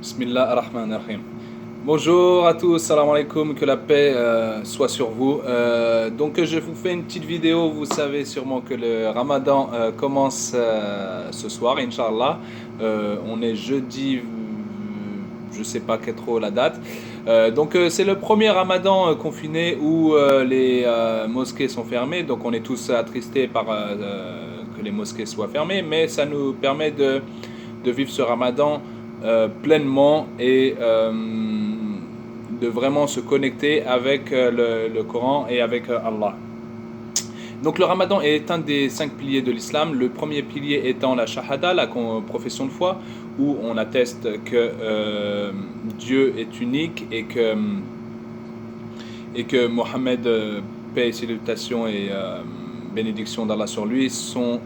Bismillah ar-Rahman ar-Rahim. Bonjour à tous, salam alaikum, que la paix soit sur vous. Donc je vous fais une petite vidéo, vous savez sûrement que le Ramadan commence ce soir, Inch'Allah. On est jeudi, je sais pas quelle trop la date. Donc c'est le premier Ramadan confiné où les mosquées sont fermées, donc on est tous attristés par que les mosquées soient fermées, mais ça nous permet de vivre ce Ramadan pleinement et de vraiment se connecter avec le Coran et avec Allah. Donc le Ramadan est un des 5 piliers de l'islam. Le premier pilier étant la shahada, la profession de foi, où on atteste que Dieu est unique et que Mohammed, paix et salutations et bénédiction d'Allah sur lui, est son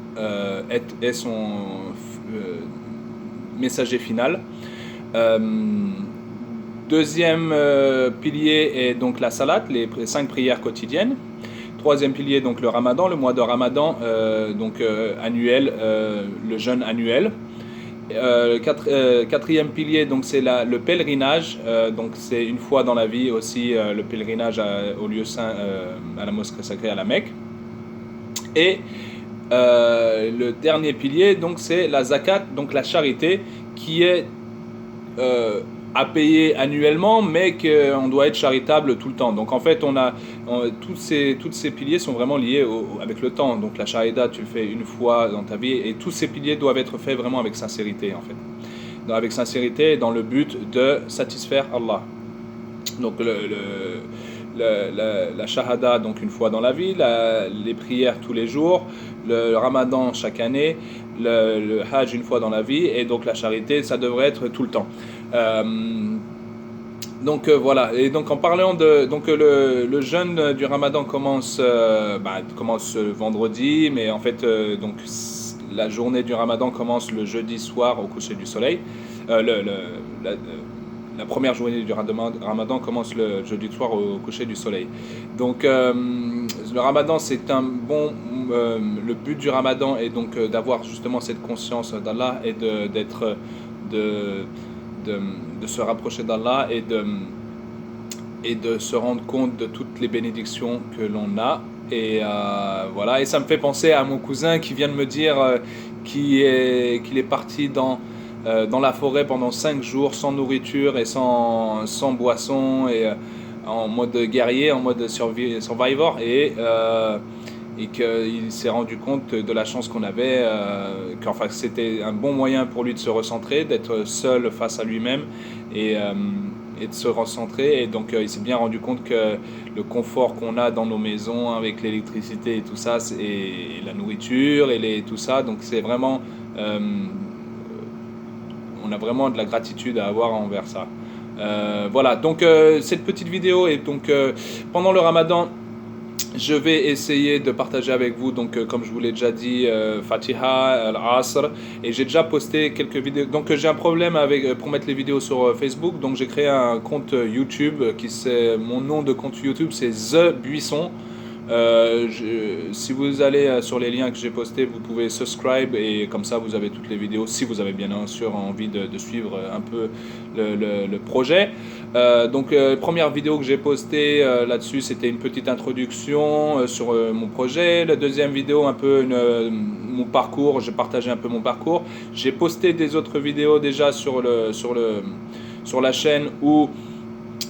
messager final. Deuxième pilier est donc la salat, les 5 prières quotidiennes. Troisième pilier, donc le Ramadan, le mois de Ramadan, annuel, le jeûne annuel. Quatrième pilier, donc c'est le pèlerinage, donc c'est une fois dans la vie aussi le pèlerinage au lieu saint, à la mosquée sacrée à la Mecque. Et le dernier pilier, donc c'est la zakat, donc la charité, qui est à payer annuellement, mais qu'on doit être charitable tout le temps. Donc en fait, tous ces piliers sont vraiment liés avec le temps. Donc la charité, tu le fais une fois dans ta vie, et tous ces piliers doivent être faits vraiment avec sincérité, en fait. Donc, avec sincérité, dans le but de satisfaire Allah. Donc la shahada, donc une fois dans la vie, les prières tous les jours, le ramadan chaque année, le hajj une fois dans la vie, et donc la charité, ça devrait être tout le temps. Voilà, et donc en parlant de donc le jeûne du Ramadan commence vendredi, mais en fait donc la journée du Ramadan commence le jeudi soir au coucher du soleil. La première journée du Ramadan commence le jeudi soir au coucher du soleil. Donc le Ramadan, c'est un bon le but du Ramadan est donc d'avoir justement cette conscience d'Allah et de se rapprocher d'Allah et de se rendre compte de toutes les bénédictions que l'on a. Et voilà, et ça me fait penser à mon cousin qui vient de me dire qu'il est parti dans la forêt pendant 5 jours sans nourriture et sans boisson, et en mode guerrier, en mode survivor, et qu'il s'est rendu compte de la chance qu'on avait, que c'était un bon moyen pour lui de se recentrer, d'être seul face à lui-même et de se recentrer. Et donc il s'est bien rendu compte que le confort qu'on a dans nos maisons avec l'électricité et tout ça, et la nourriture et tout ça, donc c'est vraiment on a vraiment de la gratitude à avoir envers ça. Voilà, donc cette petite vidéo est donc pendant le Ramadan. Je vais essayer de partager avec vous, donc comme je vous l'ai déjà dit, Fatiha, Al-Asr, et j'ai déjà posté quelques vidéos. Donc j'ai un problème pour mettre les vidéos sur Facebook, donc j'ai créé un compte YouTube, mon nom de compte YouTube, c'est The Buisson. Si vous allez sur les liens que j'ai postés, vous pouvez subscribe, et comme ça vous avez toutes les vidéos, si vous avez bien sûr envie de suivre un peu le projet. Première vidéo que j'ai postée là-dessus, c'était une petite introduction sur mon projet. La deuxième vidéo, un peu mon parcours, j'ai partagé un peu mon parcours. J'ai posté des autres vidéos déjà sur la chaîne où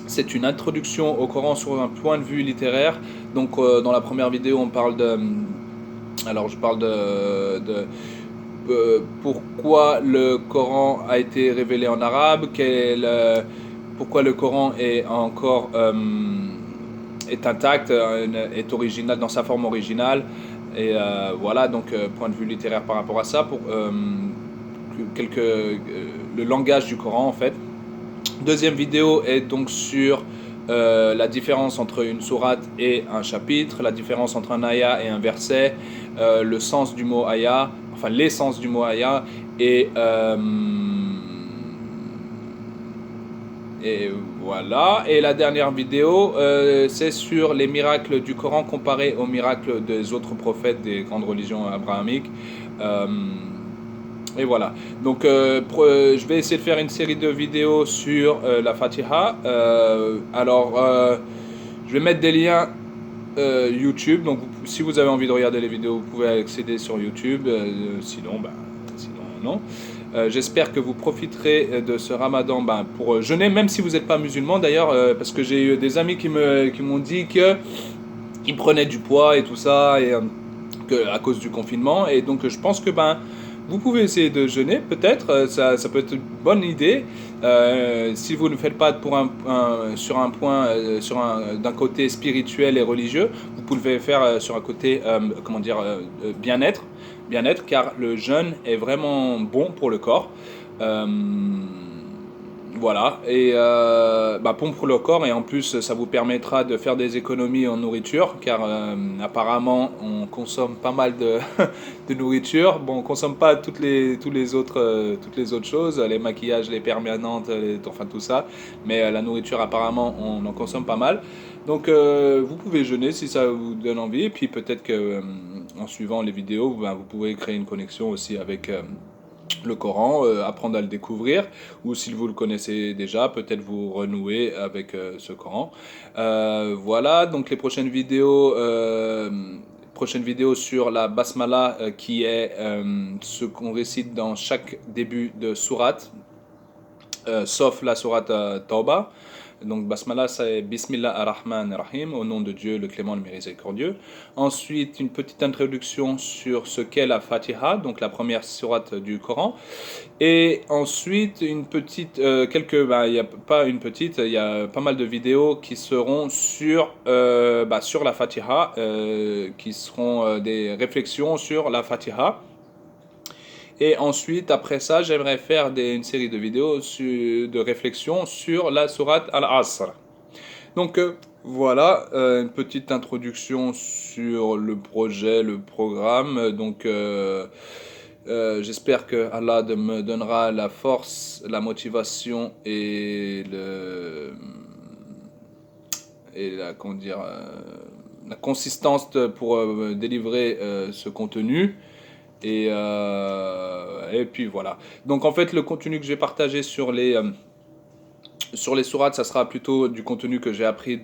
c'est une introduction au Coran sur un point de vue littéraire. Donc dans la première vidéo, je parle de pourquoi le Coran a été révélé en arabe, pourquoi le Coran est encore est intact, est original dans sa forme originale, et voilà, donc point de vue littéraire par rapport à ça, pour le langage du Coran en fait. Deuxième vidéo est donc sur la différence entre une sourate et un chapitre, la différence entre un ayah et un verset, le sens du mot ayah, enfin l'essence du mot ayah, et voilà. Et la dernière vidéo, c'est sur les miracles du Coran comparés aux miracles des autres prophètes des grandes religions abrahamiques. Et voilà. Donc, je vais essayer de faire une série de vidéos sur la Fatiha. Je vais mettre des liens YouTube. Donc, si vous avez envie de regarder les vidéos, vous pouvez accéder sur YouTube. Sinon, non. J'espère que vous profiterez de ce Ramadan pour jeûner, même si vous n'êtes pas musulman d'ailleurs, parce que j'ai eu des amis qui m'ont dit qu'ils prenaient du poids et tout ça, et à cause du confinement. Et donc, je pense que vous pouvez essayer de jeûner, peut-être, ça peut être une bonne idée. Si vous ne faites pas sur un point, d'un côté spirituel et religieux, vous pouvez faire sur un côté, bien-être, bien-être, car le jeûne est vraiment bon pour le corps. Euh, voilà, et bon pour le corps, et en plus ça vous permettra de faire des économies en nourriture, car apparemment on consomme pas mal de nourriture. Bon, on consomme pas toutes les autres choses, les maquillages, les permanentes, enfin tout ça, mais la nourriture apparemment on en consomme pas mal. Donc vous pouvez jeûner si ça vous donne envie, et puis peut-être que en suivant les vidéos, vous pouvez créer une connexion aussi avec le Coran, apprendre à le découvrir, ou si vous le connaissez déjà, peut-être vous renouer avec ce Coran. Voilà, donc les prochaines vidéos sur la basmala, qui est ce qu'on récite dans chaque début de sourate, sauf la sourate Tauba. Donc Basmala, c'est Bismillah ar-Rahman ar-Rahim, au nom de Dieu, le clément, le miséricordieux. Ensuite, une petite introduction sur ce qu'est la Fatiha, donc la première sourate du Coran. Et ensuite, il y a pas une petite, il y a pas mal de vidéos qui seront sur la Fatiha, qui seront des réflexions sur la Fatiha. Et ensuite, après ça, j'aimerais faire une série de vidéos de réflexion sur la sourate Al-Asr. Donc voilà, une petite introduction sur le projet, le programme. Donc j'espère que Allah me donnera la force, la motivation la consistance pour délivrer ce contenu. Et puis voilà. Donc en fait, le contenu que j'ai partagé sur les sourates, ça sera plutôt du contenu que j'ai appris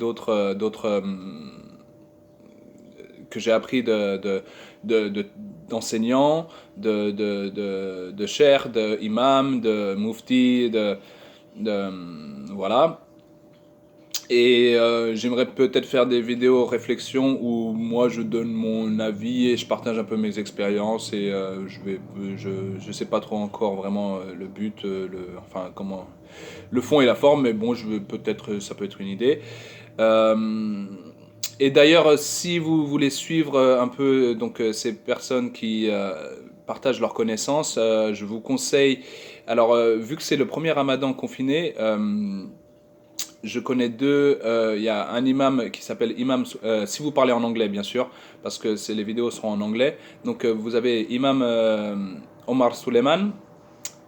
d'enseignants, de chers, d'imams, de muftis, voilà. Et j'aimerais peut-être faire des vidéos réflexions où moi je donne mon avis et je partage un peu mes expériences, et je sais pas trop encore vraiment le but, comment le fond et la forme, mais bon, ça peut être une idée. Euh, et d'ailleurs, si vous voulez suivre un peu ces personnes qui partagent leurs connaissances, je vous conseille. Alors, vu que c'est le premier Ramadan confiné, je connais deux. Il y a un imam qui s'appelle Imam. Si vous parlez en anglais, bien sûr, parce que les vidéos seront en anglais. Donc, vous avez Imam Omar Suleiman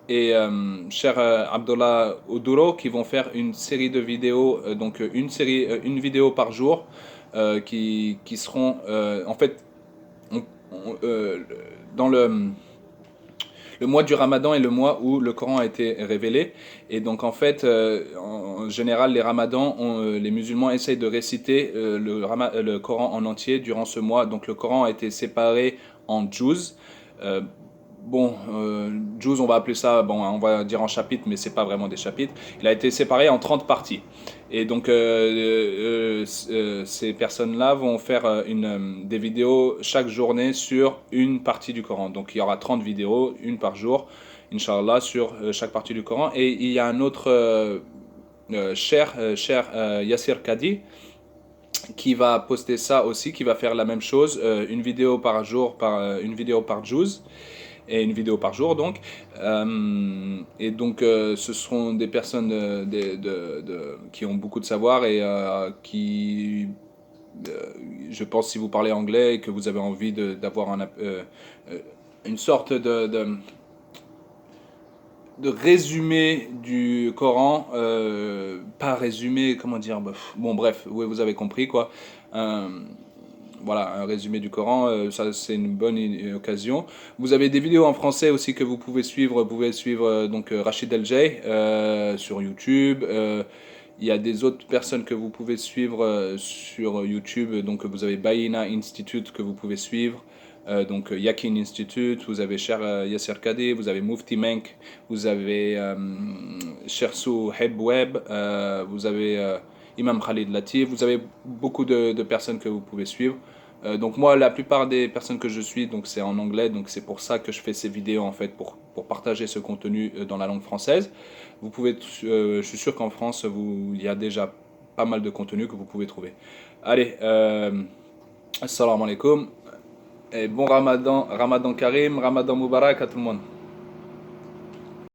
et cher Abdullah Oduro, qui vont faire une série de vidéos, une vidéo par jour, qui seront en fait dans le mois du Ramadan est le mois où le Coran a été révélé, et donc en fait en général les Ramadans, les musulmans essayent de réciter le Coran en entier durant ce mois. Donc le Coran a été séparé en juz. Euh, Juz, on va appeler ça, on va dire en chapitres, mais c'est pas vraiment des chapitres. Il a été séparé en 30 parties. Et donc, ces personnes-là vont faire des vidéos chaque journée sur une partie du Coran. Donc, il y aura 30 vidéos, une par jour, Inch'Allah, sur chaque partie du Coran. Et il y a un autre cher Yassir Kadi, qui va poster ça aussi, qui va faire la même chose, une vidéo par jour, une vidéo par juz, et une vidéo par jour donc. Et donc ce seront des personnes qui ont beaucoup de savoir, et je pense, si vous parlez anglais et que vous avez envie d'avoir une sorte de résumé du Coran, pas résumé, comment dire, bon bref, vous avez compris quoi. voilà, un résumé du Coran, ça c'est une bonne occasion. Vous avez des vidéos en français aussi que vous pouvez suivre. Vous pouvez suivre donc Rachid El Jay sur YouTube. Il y a des autres personnes que vous pouvez suivre sur YouTube. Donc vous avez Bayina Institute que vous pouvez suivre. Donc Yakin Institute, vous avez Cher Yasser Kadhi, vous avez Mufti Menk, vous avez Chersu Heb Web, vous avez Imam Khalid Latif, vous avez beaucoup de personnes que vous pouvez suivre. Donc moi, la plupart des personnes que je suis, donc c'est en anglais, donc c'est pour ça que je fais ces vidéos en fait, pour partager ce contenu dans la langue française. Vous pouvez, je suis sûr qu'en France, il y a déjà pas mal de contenu que vous pouvez trouver. Allez, assalamu alaikum. Et bon Ramadan, Ramadan Karim, Ramadan Mubarak à tout le monde.